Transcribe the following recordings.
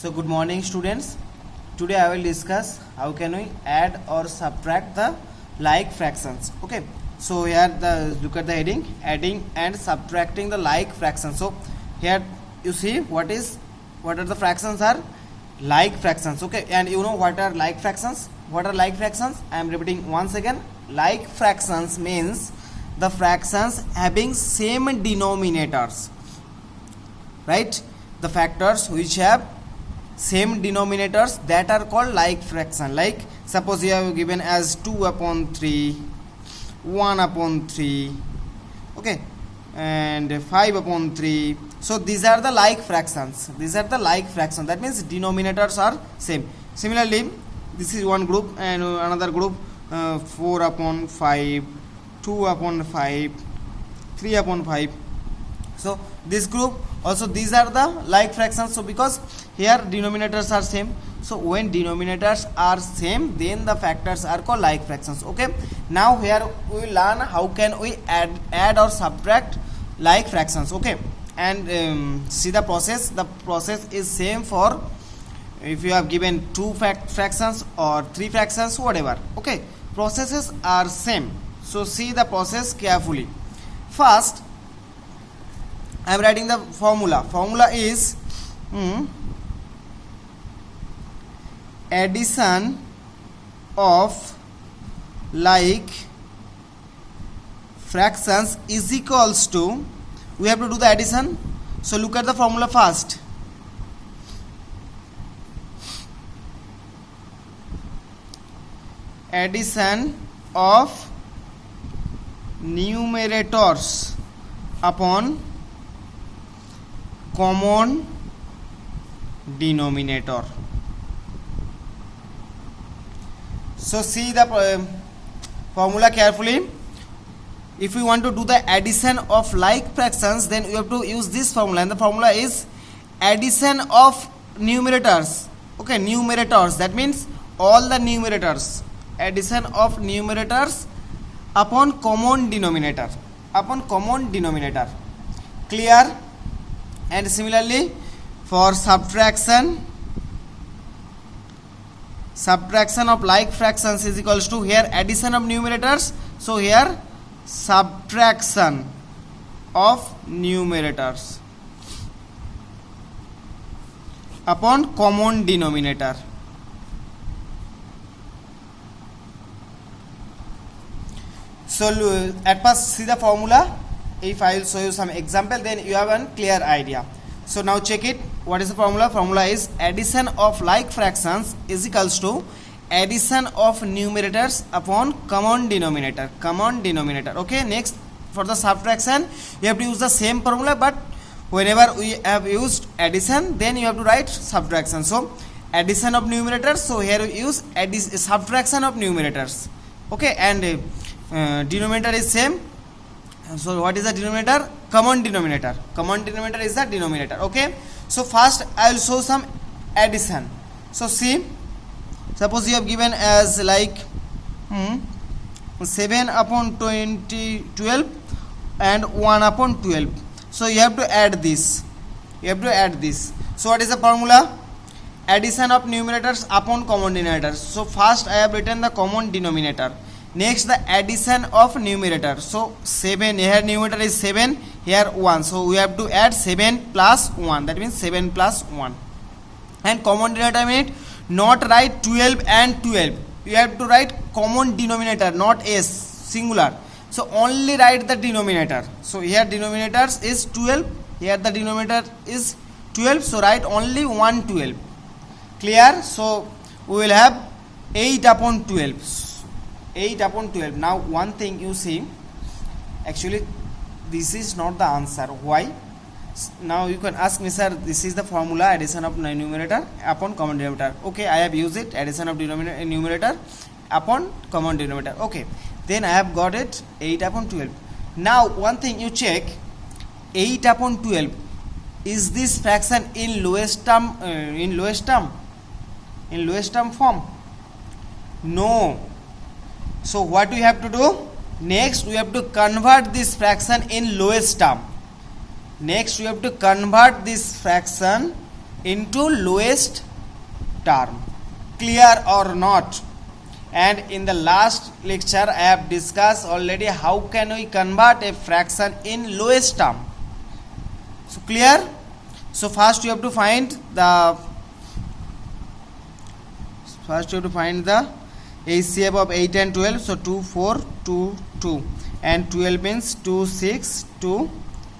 So good morning students. Today I will discuss how can we add or subtract the like fractions. Okay. So here look at the heading, adding and subtracting the like fractions. So here you see what are the fractions are like fractions. Okay, and you know what are like fractions? What are like fractions? I am repeating once again. Like fractions means the fractions having same denominators, right? The factors which have same denominators, that are called like fraction. Like suppose you have given as 2 upon 3, 1 upon 3, okay, and 5 upon 3. So these are the like fractions. These are the like fractions. That means denominators are same. Similarly, this is one group and another group 4 upon 5, 2 upon 5, 3 upon 5. So this group also, these are the like fractions. So because here denominators are same, so when denominators are same, then the factors are called like fractions. Okay, now here we will learn how can we add or subtract like fractions. Okay, and see the process. The process is same for if you have given 2 fractions or 3 fractions, whatever. Okay, processes are same. So see the process carefully. First, I am writing the formula. Formula is addition of like fractions is equals to, we have to do the addition. So look at the formula first. Addition of numerators upon common denominator. So see the formula carefully. If we want to do the addition of like fractions, then we have to use this formula, and the formula is addition of numerators. Okay, numerators, that means all the numerators. Addition of numerators upon common denominator. Upon common denominator. Clear? And similarly for subtraction of like fractions is equals to, here addition of numerators, so here subtraction of numerators upon common denominator. So at first see the formula. If I will show you some example, then you have a clear idea. So now check it. What is the formula? Formula is addition of like fractions is equals to addition of numerators upon common denominator. Common denominator. Okay. Next, for the subtraction, you have to use the same formula, but whenever we have used addition, then you have to write subtraction. So addition of numerators. So here we use subtraction of numerators. Okay, and denominator is same. So what is the denominator? Common denominator. Common denominator is the denominator. Okay. So first I will show some addition. So see, suppose you have given as like 7 upon 12 and 1 upon 12. So you have to add this. You have to add this. So what is the formula? Addition of numerators upon common denominators. So first I have written the common denominator. Next, the addition of numerator. So 7, here numerator is 7, here 1. So we have to add 7 plus 1. That means 7 plus 1. And common denominator means not write 12 and 12. You have to write common denominator, not S, singular. So only write the denominator. So here denominator is 12. Here the denominator is 12. So write only 1 12. Clear? So we will have 8 upon 12. 8 upon 12. Now one thing you see, actually this is not the answer. Why? Now you can ask me, sir, this is the formula, addition of numerator upon common denominator. Okay, I have used it, addition of numerator upon common denominator. Okay, then I have got it 8 upon 12. Now one thing you check, 8 upon 12, is this fraction in lowest term form? No. So what we have to do? Next we have to convert this fraction in lowest term. Next we have to convert this fraction into lowest term. Clear or not? And in the last lecture I have discussed already how can we convert a fraction in lowest term. So clear? So first you have to find the HCF of 8 and 12. So 2 4 2 2 and 12 means 2 6 2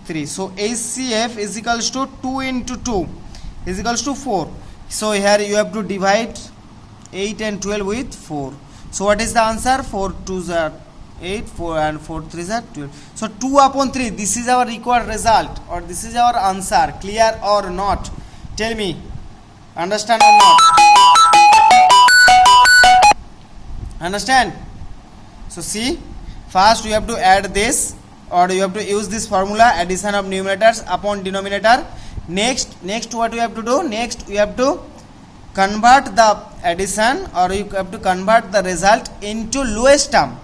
3. So HCF is equals to 2 into 2 is equals to 4. So here you have to divide 8 and 12 with 4. So what is the answer? 4 2s are 8, 4 and 4 3s are 12. So 2 upon 3, this is our required result or this is our answer. Clear or not? Tell me. Understand or not? Understand? So see, first you have to add this or you have to use this formula, addition of numerators upon denominator. Next what you have to do? Next you have to convert the addition or you have to convert the result into lowest term.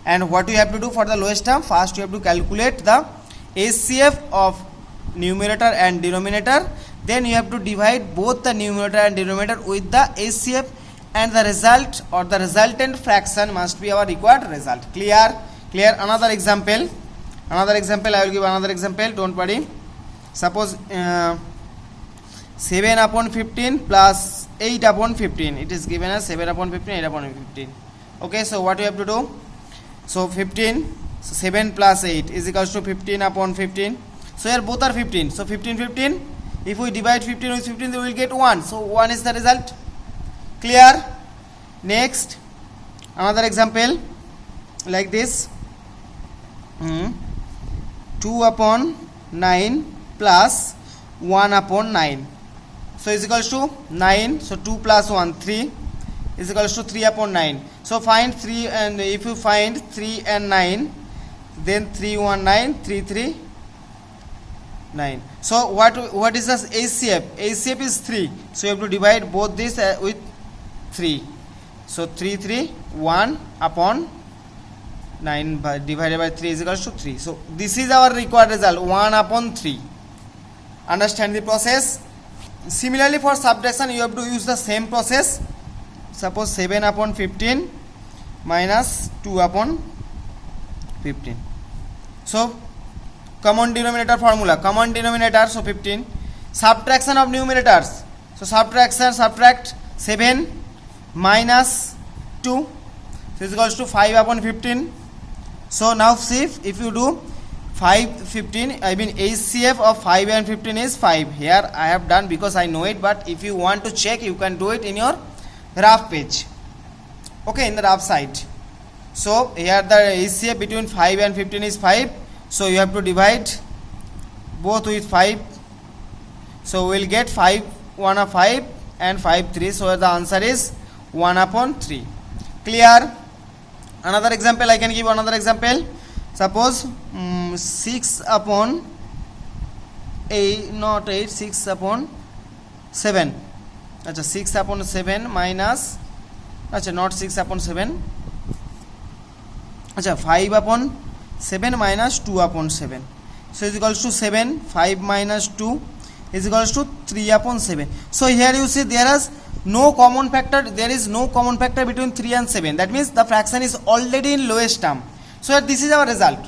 And what you have to do for the lowest term? First you have to calculate the HCF of numerator and denominator. Then you have to divide both the numerator and denominator with the HCF, and the result or the resultant fraction must be our required result. Clear? Another example. I will give another example. Don't worry. Suppose 7 upon 15 plus 8 upon 15. It is given as 7 upon 15, 8 upon 15. Okay, so what you have to do? So 15, so 7 plus 8 is equals to 15 upon 15. So here both are 15. So 15, 15. If we divide 15 with 15, we will get 1. So 1 is the result. Clear? Next, another example like this. 2 upon 9 plus 1 upon 9. So is equals to 9. So 2 plus 1, 3 is equals to 3 upon 9. So find 3, and if you find 3 and 9, then 3 1 9, 3 3 9. So what is this HCF? HCF is 3. So you have to divide both this with 3. So 3 3 1 upon 9 divided by 3 is equals to 3. So this is our required result, 1 upon 3. Understand the process? Similarly for subtraction you have to use the same process. Suppose 7 upon 15 minus 2 upon 15. So common denominator formula, common denominator, so 15. Subtraction of numerators. So subtract 7 minus 2, so is equals to 5 upon 15. So now see, if you do 5 15, I mean HCF of 5 and 15 is 5. Here I have done because I know it, but if you want to check you can do it in your rough page. Okay, in the rough side. So here the HCF between 5 and 15 is 5. So you have to divide both with 5. So we will get 5 1 of 5 and 5 3. So the answer is 1 upon 3. Clear? Another example, I can give another example. Suppose 6 upon 8, not 8, 6 upon 7. Achha, 6 upon 7 minus, achha, not 6 upon 7. Achha, 5 upon 7 minus 2 upon 7. So is equals to 7. 5 minus 2 is equals to 3 upon 7. So here you see there is no common factor. There is no common factor between 3 and 7. That means the fraction is already in lowest term. So this is our result.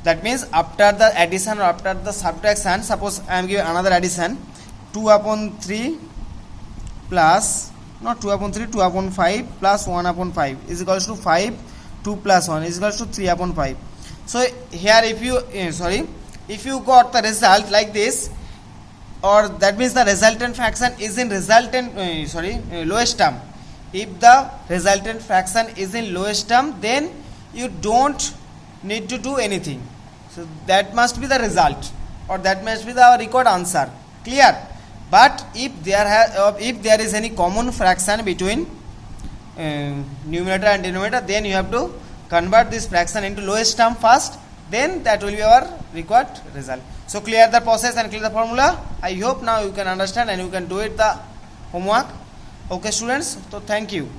That means after the addition or after the subtraction, suppose I am giving another addition, 2 upon 3 plus, not 2 upon 3, 2 upon 5 plus 1 upon 5 is equals to 5. 2 plus 1 is equals to 3 upon 5. So here if you if you got the result like this, or that means the resultant fraction is in lowest term. If the resultant fraction is in lowest term, then you don't need to do anything. So that must be the result, or that must be the required answer. Clear? But if there is any common fraction between numerator and denominator, then you have to convert this fraction into lowest term first, then that will be our required result. So clear the process and clear the formula. I hope now you can understand and you can do it the homework. Okay students, so thank you.